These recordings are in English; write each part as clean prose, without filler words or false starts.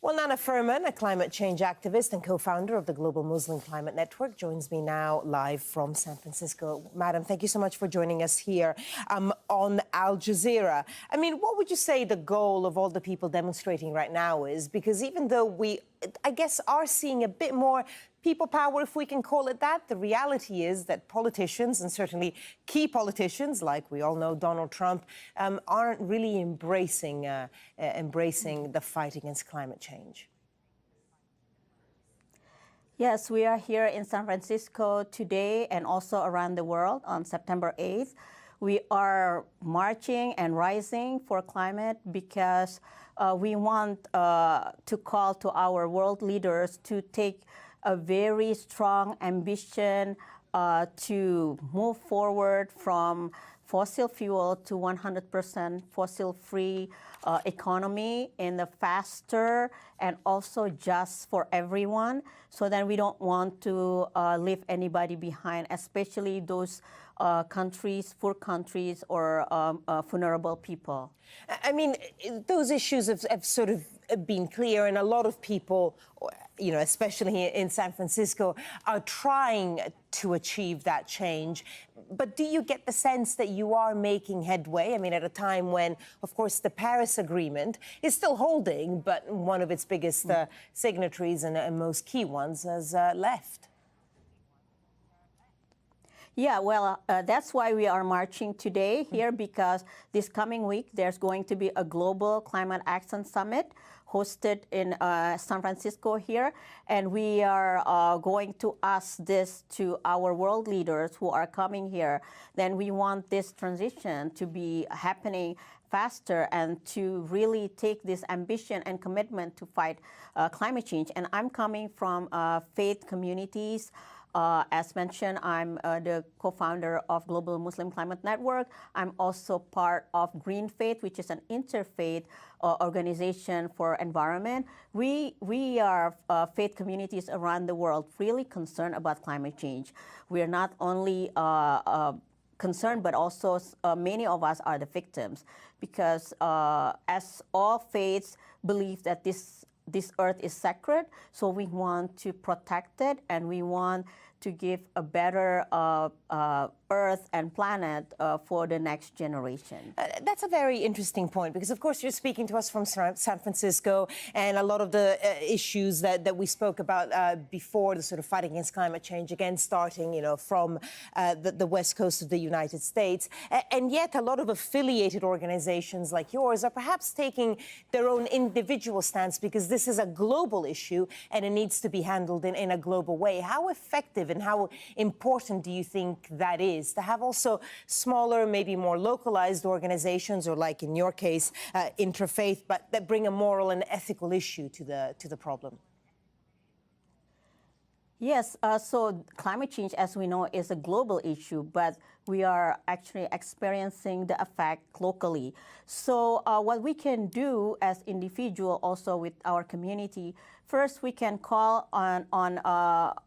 Well, Nana Firman, a climate change activist and co-founder of the Global Muslim Climate Network, joins me now live from San Francisco. Madam, thank you so much for joining us here on Al Jazeera. I mean, what would you say the goal of all the people demonstrating right now is? Because even though we, I guess, are seeing a bit more people power, if we can call it that, the reality is that politicians, and certainly key politicians, like we all know Donald Trump, aren't really embracing the fight against climate change. Yes, we are here in San Francisco today and also around the world on September 8th. We are marching and rising for climate because we want to call to our world leaders to take a very strong ambition to move forward from fossil fuel to 100% fossil-free economy in the faster and also just for everyone. So then we don't want to leave anybody behind, especially those countries, poor countries, or vulnerable people. I mean, those issues have sort of been clear, and a lot of people, you know, especially in San Francisco, are trying to achieve that change. But do you get the sense that you are making headway? I mean, at a time when, of course, the Paris Agreement is still holding, but one of its biggest signatories and most key ones has left. Yeah, well, that's why we are marching today here, because this coming week there's going to be a global climate action summit hosted in San Francisco here, and we are going to ask this to our world leaders who are coming here. Then we want this transition to be happening faster and to really take this ambition and commitment to fight climate change. And I'm coming from faith communities. As mentioned, I'm the co-founder of Global Muslim Climate Network. I'm also part of GreenFaith, which is an interfaith organization for environment. We are faith communities around the world really concerned about climate change. We are not only concerned, but also many of us are the victims, because as all faiths believe that this earth is sacred, so we want to protect it, and we want to give a better earth and planet for the next generation. That's a very interesting point, because of course you're speaking to us from San Francisco, and a lot of the issues that we spoke about before, the sort of fighting against climate change, again starting, you know, from the west coast of the United States, and yet a lot of affiliated organizations like yours are perhaps taking their own individual stance, because this is a global issue and it needs to be handled in a global way. How effective and how important do you think that is, to have also smaller, maybe more localized organizations, or like in your case, interfaith, but that bring a moral and ethical issue to the problem? Yes, so climate change, as we know, is a global issue, but we are actually experiencing the effect locally. So what we can do as individuals, also with our community, first we can call on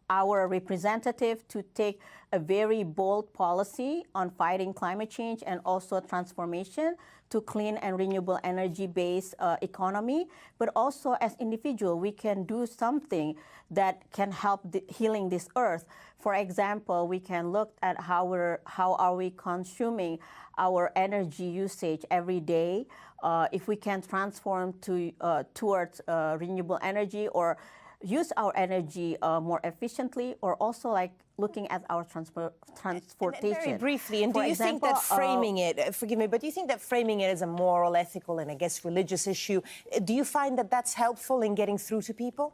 our representative to take a very bold policy on fighting climate change and also transformation to clean and renewable energy-based economy. But also as individual, we can do something that can help healing this earth. For example, we can look at how are we consuming our energy usage every day. If we can transform towards renewable energy, or use our energy more efficiently, or also like looking at our transportation. And very briefly, and do you think that framing it, forgive me, but do you think that framing it as a moral, ethical, and I guess religious issue, do you find that that's helpful in getting through to people?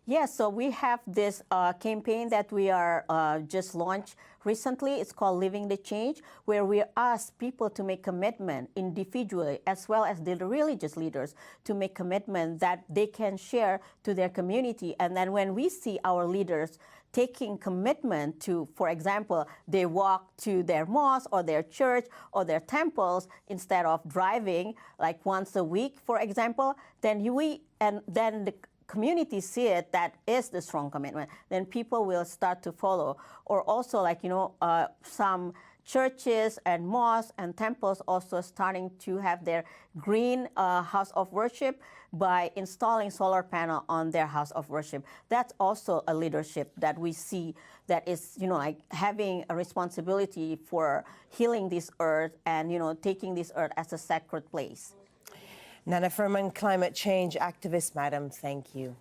Yes, so we have this campaign that we are just launched recently. It's called Living the Change, where we ask people to make commitment individually, as well as the religious leaders, to make commitment that they can share to their community. And then when we see our leaders taking commitment to, for example, they walk to their mosque or their church or their temples instead of driving like once a week, for example, then the community see it, that is the strong commitment, then people will start to follow. Or also, like, you know, some churches and mosques and temples also starting to have their green house of worship by installing solar panel on their house of worship. That's also a leadership that we see that is, like having a responsibility for healing this earth and, taking this earth as a sacred place. Nana Firman, climate change activist, Madam, thank you.